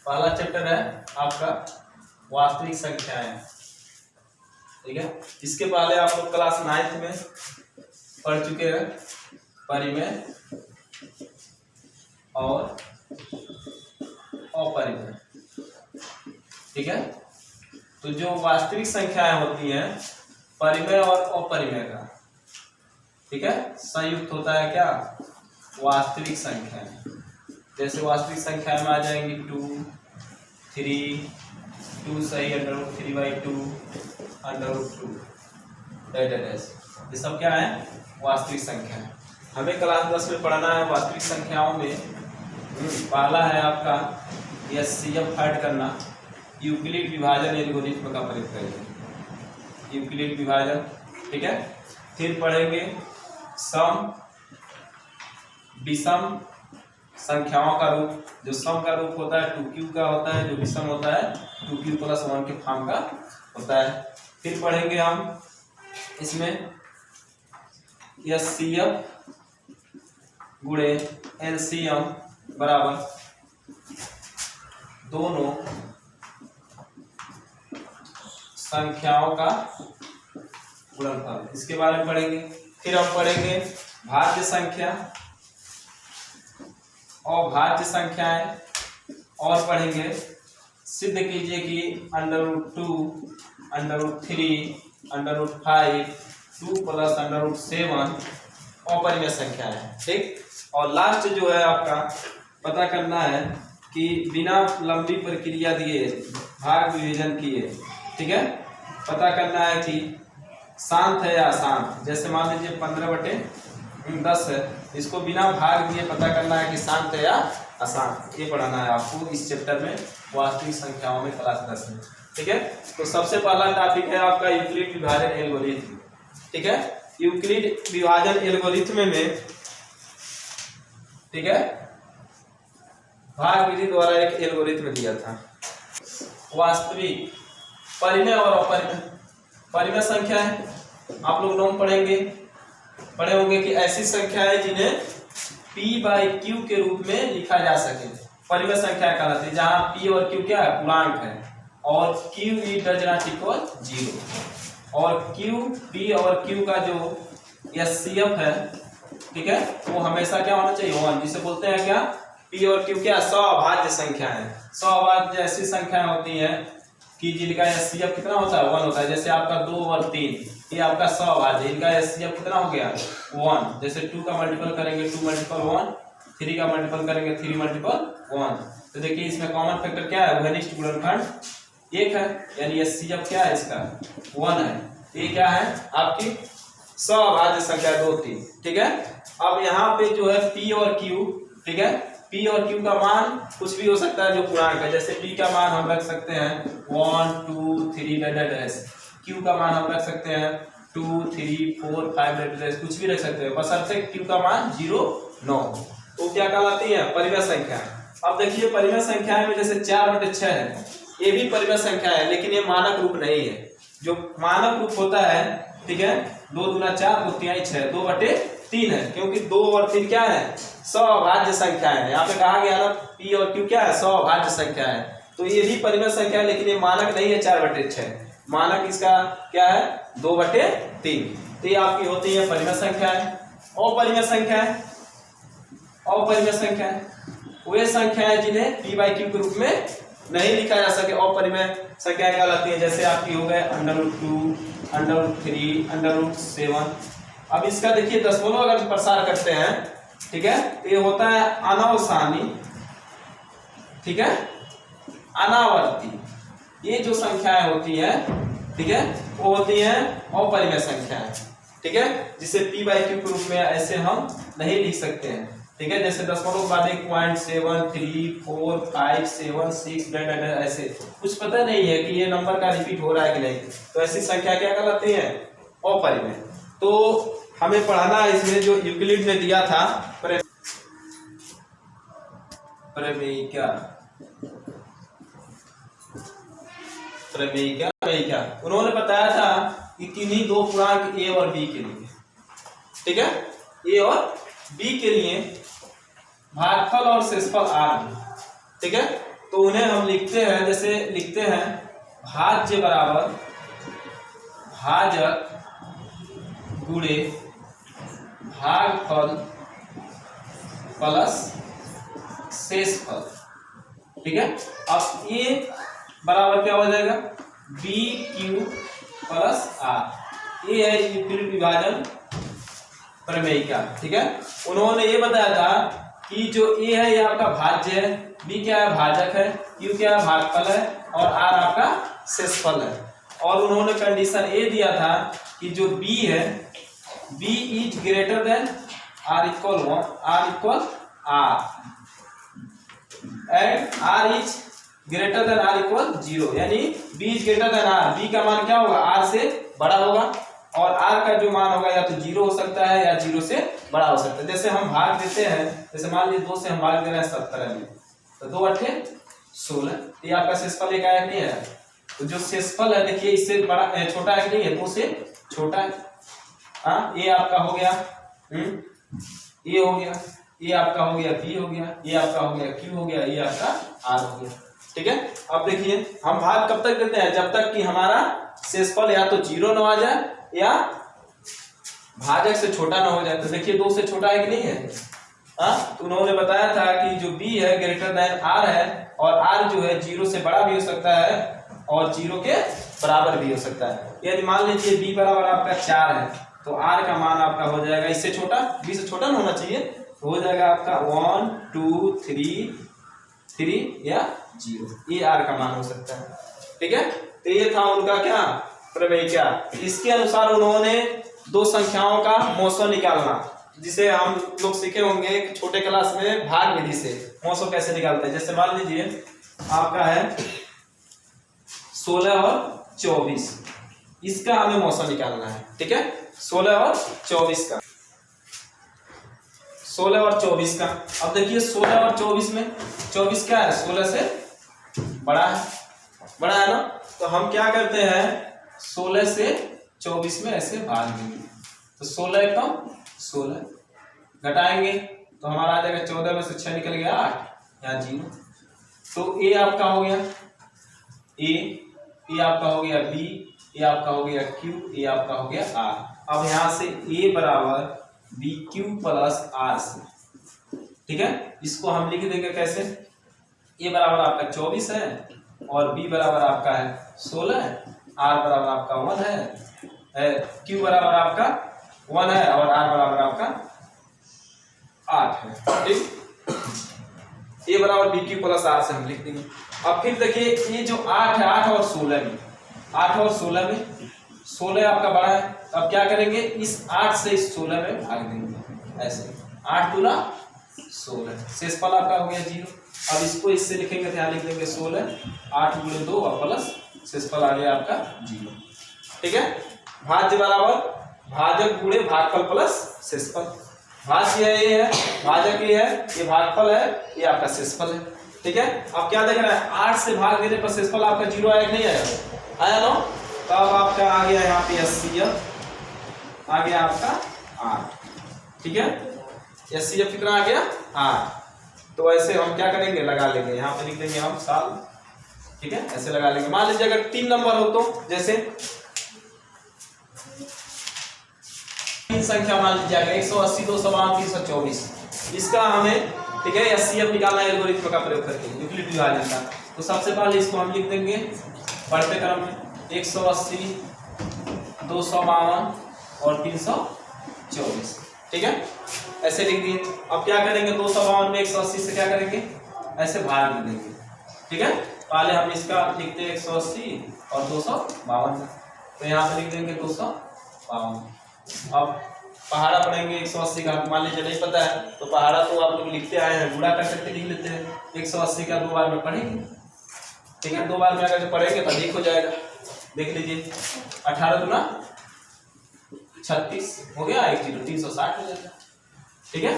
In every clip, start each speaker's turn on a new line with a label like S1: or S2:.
S1: पहला चैप्टर है आपका वास्तविक संख्याएं, ठीक है। इसके पहले आप लोग क्लास 9th में पढ़ चुके हैं परिमेय और अपरिमेय, ठीक है। तो जो वास्तविक संख्याएं होती हैं परिमेय और अपरिमेय का, ठीक है, संयुक्त होता है क्या, वास्तविक संख्याएं। जैसे वास्तविक संख्या में आ जाएंगी 2, 3, 2 सही √3/2 √2 ये सब क्या है, वास्तविक संख्या है। हमें क्लास 10 में पढ़ना है वास्तविक संख्याओं में। पहला है आपका एचसीएफ फाइंड करना, यूक्लिड विभाजन एल्गोरिथ्म का प्रयोग करेंगे, यूक्लिड विभाजन, ठीक है। फिर पढ़ेंगे सम, विषम संख्याओं का रूप। जो सम का रूप होता है 2q का होता है, जो विषम होता है 2q + 1 के फॉर्म का होता है। फिर पढ़ेंगे हम इसमें एचसीएफ गुणे एलसीएम बराबर दोनों संख्याओं का गुणनफल, इसके बारे में पढ़ेंगे। फिर हम पढ़ेंगे भाज्य संख्या और भाज्य संख्याएं, और पढ़ेंगे सिद्ध कीजिए कि √2 √3 √5 2 + √7 अपरिमेय संख्या है, ठीक। और लास्ट जो है आपका पता करना है कि बिना लंबी प्रक्रिया दिए भाग विभाजन किए, ठीक है, पता करना है कि शांत है या अशांत। जैसे मान लीजिए 15/10 है, इसको बिना भाग दिए पता करना है कि शांत है या अशांत। ये पढ़ाना है आपको इस चैप्टर में वास्तविक संख्याओं में क्लास 10 में, ठीक है। तो सबसे पहला टॉपिक है आपका यूक्लिड विभाजन एल्गोरिथ्म, ठीक है। यूक्लिड विभाजन एल्गोरिथ्म में, ठीक है, भाग विधि द्वारा एक एल्गोरिथ्म दिया था। वास्तविक, परिमेय और अपरिमेय। परिमेय संख्या है, आप लोग नॉम पढ़े होंगे कि ऐसी संख्या है जिन्हें p/q के रूप में लिखा जा सके, परिमेय संख्या कहलाती है। जहां p और q क्या है, पूर्णांक है, और q डज नॉट इक्वल 0, और q, p और q का जो एचसीएफ है, ठीक है, वो हमेशा क्या होना चाहिए, 1, जिसे बोलते हैं क्या, p और q क्या, सअभाज्य संख्या है। सअभाज्य ऐसी संख्याएं होती हैं कि जिनका एचसीएफ कितना होता है, 1 होता है। जैसे आपका 2 और 3 ये आपका सअभाज्य, इनका एचसीएफ कितना हो गया, 1। जैसे 2 का मल्टीपल करेंगे 2 × 1, 3 का मल्टीपल करेंगे 3 × 1। तो देखिए इसमें कॉमन फैक्टर क्या है, घनिष्ठ गुणनखंड 1 है, यानी एचसीएफ क्या है इसका, 1 है। ये क्या है आपकी सअभाज्य संख्या 2, 3, ठीक है। अब यहाँ पे जो है p और q, ठीक है, p और q का मान कुछ भी हो सकता है जो पूर्णांक है। जैसे p का मान हम रख सकते हैं 1 2 3 q का मान हम रख सकते हैं 2 3 4 5 कुछ भी रख सकते हैं, बशर्ते q का मान 0 9। तो क्या कहलाती है, परिमेय संख्या। अब देखिए परिमेय संख्याएं में जैसे 4/6 है, ये भी परिमेय संख्या है, लेकिन ये मानक रूप नहीं है। जो मानक रूप होता है, ठीक है, 2 × 4 = 6, 2/3 है, क्योंकि 2 और 3 क्या है, सअभाज्य संख्या है। यहाँ पे कहा गया ना p और q क्या है, सअभाज्य संख्या है। तो ये भी परिमेय संख्या है, लेकिन ये मानक नहीं है 4/6, मानक इसका क्या है, 2/3। तो ये आपकी होती है परिमेय संख्या है। अपरिमेय संख्या है, अपरिमेय संख्या है वे संख्या है जिन्हें p/q के रूप में नहीं लिखा जा सके, अपरिमेय संख्याएं कहलाती है। जैसे आपकी हो गए √2 √3 √7। अब इसका देखिए दशमलव अगर प्रसार करते हैं, ठीक है, तो ये होता है अनावसानी, ठीक है, अनावर्ती। ये जो संख्याएं होती हैं, ठीक है, वो होती हैं अपरिमेय संख्याएं, ठीक है, जिसे p/q के रूप में ऐसे हम नहीं लिख सकते हैं, ठीक है। जैसे दशमलव के बाद 1.7 3 4 5 7 6 ऐसे कुछ पता नहीं है कि ये नंबर का रिपीट हो रहा है कि नहीं, तो ऐसी संख्या क्या कहलाती है, अपरिमेय। तो हमें पढ़ाना है इसमें जो यूक्लिड ने दिया था प्रमेयिका, उन्होंने बताया था कि किन्हीं दो पूर्णांक a और b के लिए, ठीक है, a और b के लिए भागफल और शेषफल r, ठीक है। तो उन्हें हम लिखते हैं, जैसे लिखते हैं भाज्य बराबर भाजक गुणे भागफल प्लस शेषफल। ठीक है, अब ये बराबर क्या हो जाएगा, बी क्यू प्लस आर। ये है यूक्लिड विभाजन प्रमेय का। ठीक है, उन्होंने ये बताया था कि जो ए है ये आपका भाज्य है, बी क्या है भाजक है, क्यू क्या है भागफल है और आर आपका शेषफल है। और उन्होंने कंडीशन ए दिया था कि जो बी है, b is greater than or equal 1, r equal r and r is greater than or equal 0, यानी b is greater than r, b का मान क्या होगा आर से बड़ा होगा और आर का जो मान होगा या तो 0 हो सकता है या 0 से बड़ा हो सकता है। जैसे हम भाग देते हैं, जैसे मान लीजिए 2 से हम भाग दे रहे हैं 17 में, तो 2 8 16, ये आपका शेषफल एक आया नहीं है। तो जो शेषफल है देखिए इससे बड़ा छोटा है नहीं है, 2 से छोटा है। हाँ, ये आपका हो गया ये हो गया, ये आपका हो गया पी हो गया, ये आपका हो गया क्यू हो गया, ये आपका आर हो गया। ठीक है, अब देखिए हम भाग कब तक देते हैं, जब तक कि हमारा शेषफल या तो 0 ना आ जाए या भाजक से छोटा ना हो जाए। तो देखिए 2 से छोटा है कि नहीं है। हाँ, तो उन्होंने बताया था कि जो बी है ग्रेटर देन आर है और आर जो है 0 से बड़ा भी हो सकता है और 0 के बराबर भी हो सकता है। यदि मान लीजिए बी बराबर आपका 4 है तो आर का मान आपका हो जाएगा इससे छोटा, बी से छोटा ना होना चाहिए, तो हो जाएगा आपका 1 2 3 या 0, ये आर का मान हो सकता है। ठीक है, तो ये था उनका क्या प्रमेय। क्या इसके अनुसार उन्होंने 2 संख्याओं का मौसो निकालना, जिसे हम लोग सीखे होंगे छोटे क्लास में भाग विधि से मौसो कैसे निकालते हैं। जैसे मान लीजिए आपका है 16 और 24, इसका हमें मौसो निकालना है। ठीक है, 16 और 24 का, 16 और 24 का। अब देखिए 16 और 24 में 24 क्या है 16 से बड़ा है ना, तो हम क्या करते हैं 16 से 24 में ऐसे भाग देंगे, तो 16 कम 16 घटाएंगे तो हमारा आ जाएगा 14 में से 6 निकल गया 8 या 0। तो ए आपका हो गया ए आपका हो गया बी, ये आपका हो गया क्यू, ये आपका हो गया आर। अब यहां से ए बराबर बी क्यू प्लस आर से। ठीक है, इसको हम लिख देंगे कैसे, ए बराबर आपका 24 है और बी बराबर आपका है 16 है, आर बराबर आपका 1 है, क्यू बराबर आपका 1 है और आर बराबर आपका 8 है। ठीक, ए बराबर बी क्यू प्लस आर से हम लिख देंगे। अब फिर देखिए ये जो 8 है, 8 और 16 में 8 और 16 में 16 आपका बड़ा है, तो अब क्या करेंगे इस 8 से इस 16 में भाग देंगे ऐसे, 8 दूना 16, शेषफल आपका हो गया 0। अब इसको इससे लिखेंगे तो यहाँ लिख देंगे 16 8 गुणे 2 और प्लस शेषफल आ गया आपका 0। ठीक है, भाज्य बराबर भाजक गुणे भागफल प्लस शेषफल। भाज्य है ये है, भाजक ये है, ये भागफल है, ये आपका शेषफल है। ठीक है, अब क्या देख रहे हैं 8 से भाग देने पर शेषफल आपका 0 आया कि नहीं आया ना, तो अब आपका आ गया यहाँ पे HCF आ गया आपका 8। ठीक है, HCF कितना आ गया 8। तो ऐसे हम क्या करेंगे लगा लेंगे, यहाँ पे लिख देंगे हम साल। ठीक है, ऐसे लगा लेंगे। मान लीजिए अगर 3 नंबर हो तो जैसे 3 संख्या मान लीजिए 180 252 324, इसका हमें ठीक है HCF निकालना है एल्गोरिथ्म का प्रयोग करके यूक्लिड विभाजन का। तो सबसे पहले इसको हम लिख देंगे बढ़ते क्रम में 180 252 और 324। ठीक है, ऐसे लिख दिए। अब क्या करेंगे 252 में 180 से क्या करेंगे ऐसे भाग लिख देंगे। ठीक है, पहले हम इसका लिखते हैं 180 और 252, तो यहाँ पे लिख देंगे 252। अब पहाड़ा पढ़ेंगे 180 का, मान लीजिए नहीं पता है तो पहाड़ा तो आप लोग लिखते आए हैं, गुणा कर सकते लिख लेते हैं। 180 का 2 बार में पढ़ेंगे। ठीक है, 2 बार में अगर पढ़ेंगे तो अधिक हो जाएगा। देख लीजिए 18 दूना 36 हो गया, 1 0 360 हो जाएगा। ठीक है,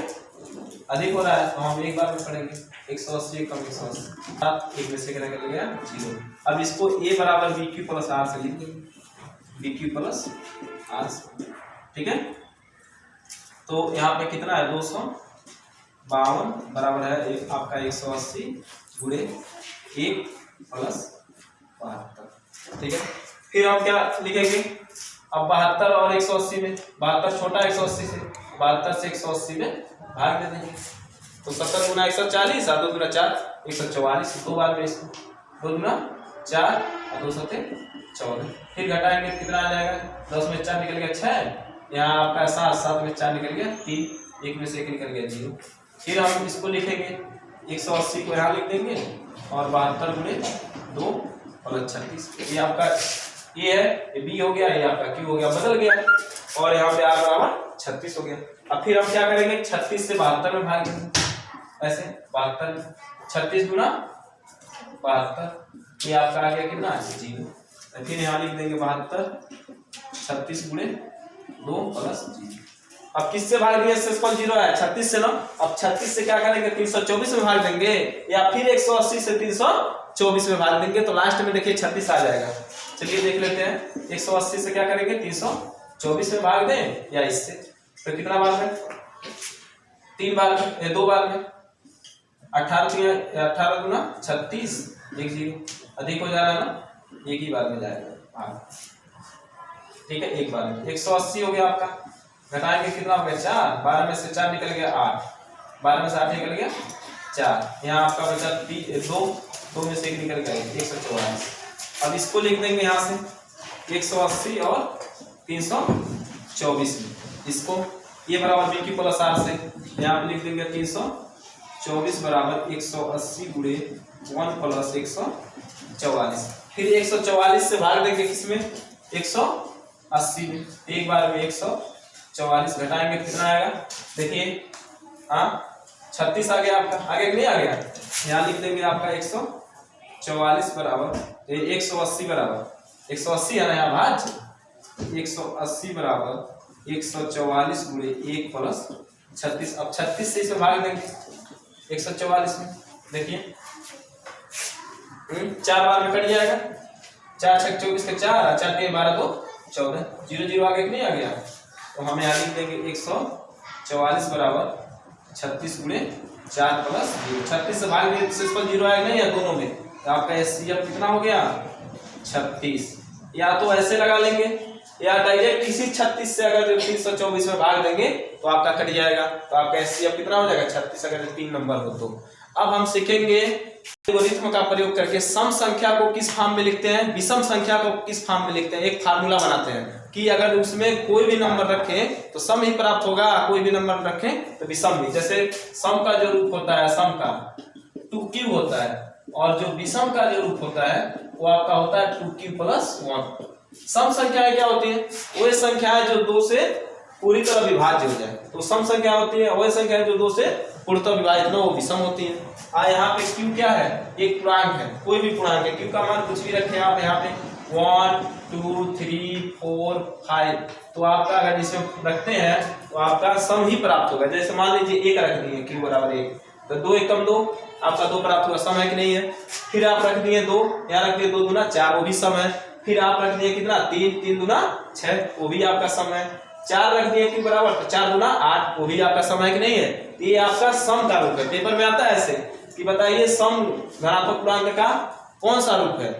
S1: अधिक हो रहा है तो हम एक बार में पढ़ेंगे 180 कम 180 एक में से क्या कर गया 0। अब इसको a बराबर बी क्यू प्लस आर से लिख देंगे, बी क्यू प्लस आर से। ठीक है, तो यहाँ पे कितना है 252 बराबर है आपका 180 गुणे 1 प्लस 72। ठीक है, फिर हम क्या लिखेंगे, अब 72 और 180 में, 72 छोटा 180 से, 72 से 180 में भाग दे देंगे, तो 70 गुना 140 और 2 गुना 4 144, 2 बार में इसको 2 गुना 4 और 2 सते 14। फिर घटाएंगे कितना आ जाएगा, 10 में 4 निकल गया 6, यहाँ आपका 7, 7 में 4 निकल गया 3, 1 में से 1 निकल गया 0। फिर हम इसको लिखेंगे 180 को यहाँ लिख देंगे और 72 गुणे 2 प्लस 36, ये आपका ये है, ये बी हो गया, ये आपका क्यू हो गया, बदल गया, और यहाँ पे आर बराबर 36 हो गया। अब फिर हम क्या करेंगे, 36 से 72 में भाग देंगे, ऐसे 72 36 गुना 72, ये आपका आ गया कितना 0। फिर यहाँ लिख देंगे 72 36 गुणे 2 प्लस 0। अब किससे भाग दिया, 0 है 36 से ना, अब 36 से क्या करेंगे 324 में भाग देंगे, या फिर 180 से 324 में भाग देंगे, तो लास्ट में देखिए 36 आ जाएगा। चलिए देख लेते हैं, 180 से क्या करेंगे 324 में भाग दें या इससे, तो कितना बार में, 3 बार में, 2 बार में, 18 गुना 36 1 0, अधिक हो जा रहा है ना, एक ही बार में जाएगा। ठीक है, एक बार में 180 हो गया आपका, घटाएंगे कितना हो गया 4, 12 में से 4 निकल गया 8, 12 में से 8 निकल गया 4, यहाँ आपका बचा 2 में से 1 निकल गया 144। अब इसको लिख देंगे यहाँ से 180 और 324 में, इसको ये बराबर बी क्यू प्लस आर से यहाँ पे लिख देंगे 324 बराबर 180 गुणे 1 प्लस 144। फिर 144 से भाग देंगे किसमें, 180 में, एक बार में 144, घटाएंगे कितना आएगा, देखिए हाँ 36 आ गया आपका, आगे नहीं आ गया, यहाँ लिख देंगे आपका 144 बराबर 180 बराबर 180 है ना, यहाँ भाज 180 बराबर 144 गुणे 1 प्लस 36। अब 36 से इसे भाग देंगे 144 में, देखिए 4 बार में कट जाएगा, 4 6 24 के 4 4 3 12 2 14, 0 0 आगे नहीं आ गया, तो हम यहाँ लिख देंगे 144 बराबर 36 गुणे 4 प्लस 0। 36 से भाग दिए तो 0 आएगा नहीं है दोनों में, तो आपका एचसीएफ कितना हो गया 36। या तो ऐसे लगा लेंगे या डायरेक्ट इसी 36 से अगर 324 में भाग देंगे तो आपका कट जाएगा, तो आपका एचसीएफ कितना हो जाएगा 36 अगर 3 नंबर हो तो। अब हम सीखेंगे एल्गोरिथ्म का प्रयोग करके सम संख्या को किस फॉर्म में लिखते हैं, विषम संख्या को किस फॉर्म में लिखते हैं। एक फार्मूला बनाते हैं कि अगर उसमें कोई भी नंबर रखें तो सम ही प्राप्त होगा, कोई भी नंबर रखें तो विषम भी। जैसे सम का जो रूप होता है, सम का 2q होता है, और जो विषम का जो रूप होता है वो आपका होता है 2q प्लस 1। सम संख्याएं क्या होती है, वो संख्याएं जो 2 से पूरी तरह विभाज्य हो जाए, तो सम संख्या होती है। वह संख्या जो 2 से पूर्णतः विभाजित न हो, विषम होती है। यहाँ पे q क्या है, एक पूर्णांक है, कोई भी पूर्णांक है, q का मान कुछ भी रखें आप यहाँ पे 1 2 3 4 5, तो आपका अगर इसमें रखते हैं तो आपका सम ही प्राप्त होगा। जैसे मान लीजिए 1 रख दिए q बराबर 1, तो 2 1 कम 2, आपका 2 प्राप्त होगा, सम है कि नहीं है। फिर आप रख दिए 2, यहाँ रख दिए 2 दूना 4, वो भी सम है। फिर आप रख दिए कितना 3 3 दूना 6, वो भी आपका सम है। 4 रख दिए q बराबर, तो 4 दूना 8, वो भी आपका सम है कि नहीं है। ये आपका सम का रूप है। पेपर में आता है ऐसे कि बताइए सम धनात्मक पूर्णांक का कौन सा रूप है,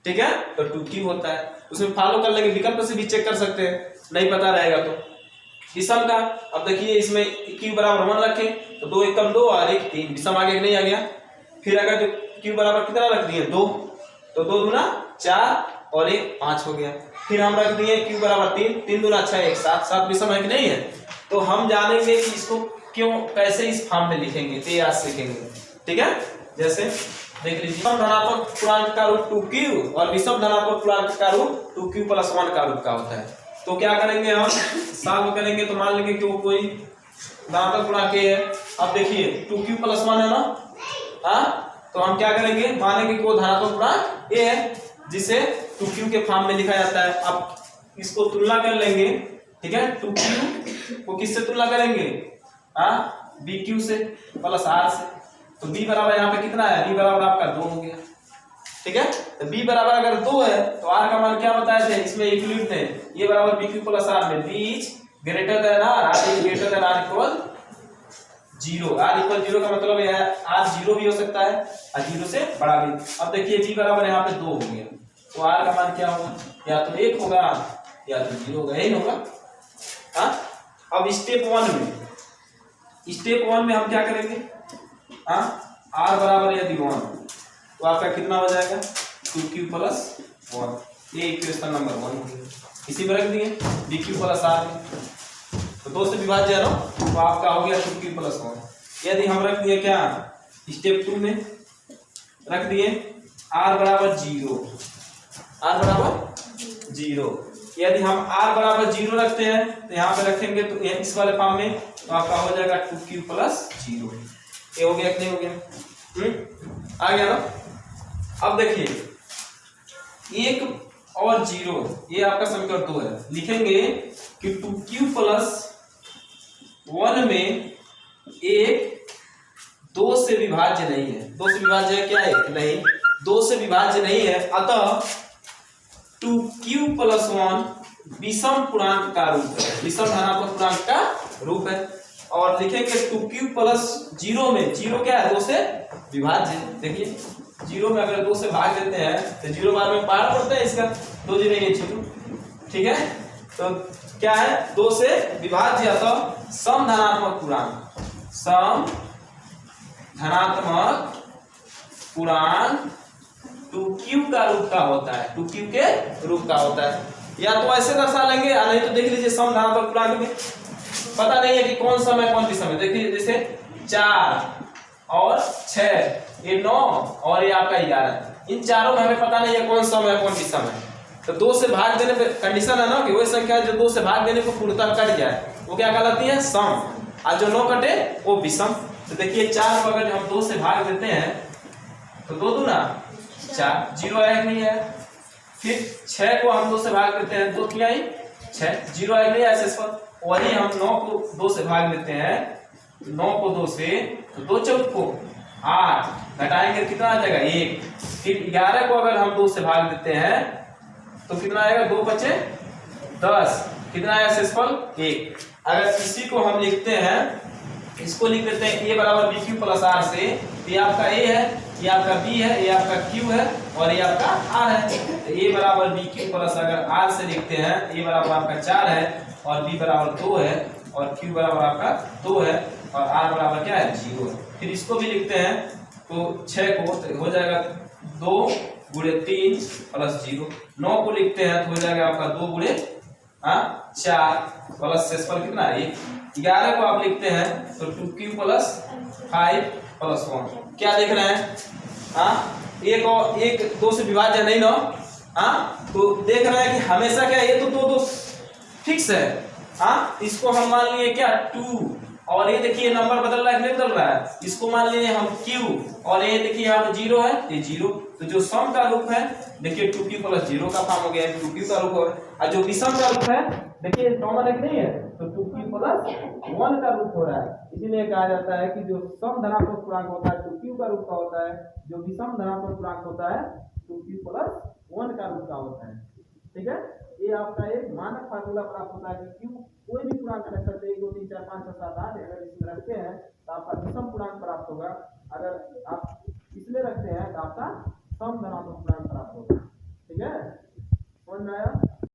S1: ठीक है, तो 2q होता है। उसमें फॉलो कर लेंगे, विकल्प से भी चेक कर सकते हैं, नहीं पता रहेगा तो। विषम का अब देखिए इसमें q बराबर 1 रखें तो 2 1 कम 2 और 1 3, विषम आगे नहीं आ गया। फिर अगर जो q बराबर कितना रख दिए 2, तो 2 दूना 4 और 1 5 हो गया। फिर हम रख दिए q बराबर 3, 3 दूना 6 1 7, 7 विषम है कि नहीं है। तो हम जानेंगे कि इसको क्यों कैसे इस फॉर्म में लिखेंगे, तो आज सीखेंगे, ठीक है। जैसे देख लीजिए, धनात्मक पूर्णांक का रूप 2q और विषम धनात्मक पूर्णांक का रूप 2q प्लस 1 का रूप का होता है। तो क्या करेंगे हम, सॉल्व करेंगे तो मान लेंगे कि वो कोई धनात्मक पूर्णांक है। अब देखिए 2q प्लस 1 है ना, हाँ, तो हम क्या करेंगे, मानेंगे कि वो धनात्मक पूर्णांक a है जिसे 2q के फॉर्म में लिखा जाता है। अब इसको तुलना कर लेंगे, ठीक है, 2q को किससे तुलना करेंगे, हाँ, bq से प्लस r से। तो b बराबर यहाँ पे कितना है, b बराबर आपका 2 हो गया, ठीक है। तो b बराबर अगर 2 है तो r का मान क्या बताए थे, इसमें इक्विलिब्रियम थे, ये बराबर bq प्लस r में b is greater than r, r is greater than r equal zero, r equal zero का मतलब है आर जीरो भी हो सकता है और जीरो से बड़ा भी। अब देखिए बी बराबर यहाँ पे 2 हो गया, तो आर का मान क्या होगा, या तो 1 होगा या तो 0 होगा, यही होगा। हाँ, अब स्टेप 1 में हम क्या करेंगे, हाँ, आर बराबर यदि 1 तो आपका कितना हो जाएगा 2q प्लस 1, ये इक्वेशन नंबर 1 हो गया। इसी में रख दिए dq प्लस आर, तो 2 से विभाज्य है ना, तो आपका हो गया 2q प्लस 1। यदि हम रख दिए क्या स्टेप 2 में रख दिए r बराबर 0, r बराबर 0, यदि हम r बराबर 0 रखते हैं तो यहाँ पे रखेंगे तो इस वाले फॉर्म में तो आपका हो जाएगा 2q प्लस 0। ये हो गया कि नहीं हो गया, आ गया ना। अब देखिए 1 और 0 ये आपका समीकरण 2 है, लिखेंगे कि 2q प्लस 1 में 1 2 से विभाज्य नहीं है, 2 से विभाज्य है क्या है, नहीं, 2 से विभाज्य नहीं है, अतः 2q प्लस 1 विषम पूर्णांक का रूप है, विषम धनात्मक पूर्णांक का रूप है। और लिखेंगे 2q प्लस 0 में 0 क्या है 2 से विभाज्य, देखिए 0 में अगर 2 से भाग देते हैं तो 0 बार में पार पड़ता है इसका, 2 0 ये 0, ठीक है। तो क्या है 2 से विभाज्य अतः सम धनात्मक पूर्णांक, सम धनात्मक पूर्णांक 2q का रूप का होता है, 2q के रूप का होता है। या तो ऐसे दर्शा लेंगे या नहीं तो देख लीजिए सम धनात्मक पूर्णांक में पता नहीं है कि कौन सम है कौन विषम है, देखिए जैसे 4 और 6 ये 9 और ये आपका 11, इन चारों में हमें पता नहीं है कौन सम है कौन विषम है। तो 2 से भाग देने पे कंडीशन है ना कि वही संख्या जो 2 से भाग देने को पूर्णतः कट जाए वो क्या कहलाती है सम, और जो 9 कटे वो विषम। तो देखिए 4 को अगर हम 2 से भाग देते हैं तो 2 दूना 4, 0 आया नहीं है। फिर 6 को हम 2 से भाग देते हैं 2 क्या आई 6, 0 आया नहीं है पर। वही हम 9 को 2 से भाग देते हैं, 9 को 2 से तो 2 चौक को 8 घटाएंगे कितना आ जाएगा 1। फिर 11 को अगर हम 2 से भाग देते हैं तो कितना आएगा 2 बचे 10, कितना आया शेषफल 1। अगर इसी को हम लिखते हैं, इसको लिख देते हैं a बराबर बी क्यू प्लस आर से, ये आपका a है, ये आपका b है, ये आपका q है और ये आपका r है। तो a बराबर बी क्यू प्लस अगर r से लिखते हैं, a बराबर आपका 4 है और b बराबर 2 है और q बराबर आपका 2 है और r बराबर क्या है 0 है। फिर इसको भी लिखते हैं तो 6 को तो हो जाएगा 2 गुणे 3 प्लस 0, 9 को लिखते हैं तो हो जाएगा आपका 2 गुणे 4 प्लस शेषफल कितना है 1। 11 को आप लिखते हैं तो 2q प्लस 5 प्लस 1, क्या देख रहे हैं एक और एक 2 से विभाज्य नहीं ना, तो देख रहे हैं कि हमेशा क्या ये तो 2 फिक्स है, इसको हम मान लिए क्या 2 और ये देखिए नंबर बदल रहा है नहीं बदल रहा है, इसको मान लिए हम q और ये देखिए यहाँ पे 0 है ये 0। तो जो सम का रूप है देखिए 2q प्लस 0 का फॉर्म हो गया, 2q का रूप और जो विषम का रूप है देखिए कॉमन है कि नहीं है, तो 2q प्लस 1 का रूप हो रहा है। इसीलिए कहा जाता है कि जो सम धनात्मक पूर्णांक होता है 2q का रूप का होता है, जो विषम धनात्मक पूर्णांक होता है 2q प्लस 1 का रूप का होता है। ठीक है, ये आपका एक मानक फार्मूला प्राप्त होता है कि q कोई भी पूर्णांक रख सकते हैं, 1 2 3 4 5 6 7 8 अगर इसमें रखते हैं तो आपका विषम पूर्णांक प्राप्त होगा, अगर आप इसमें रखते हैं तो आपका सम धनात्मक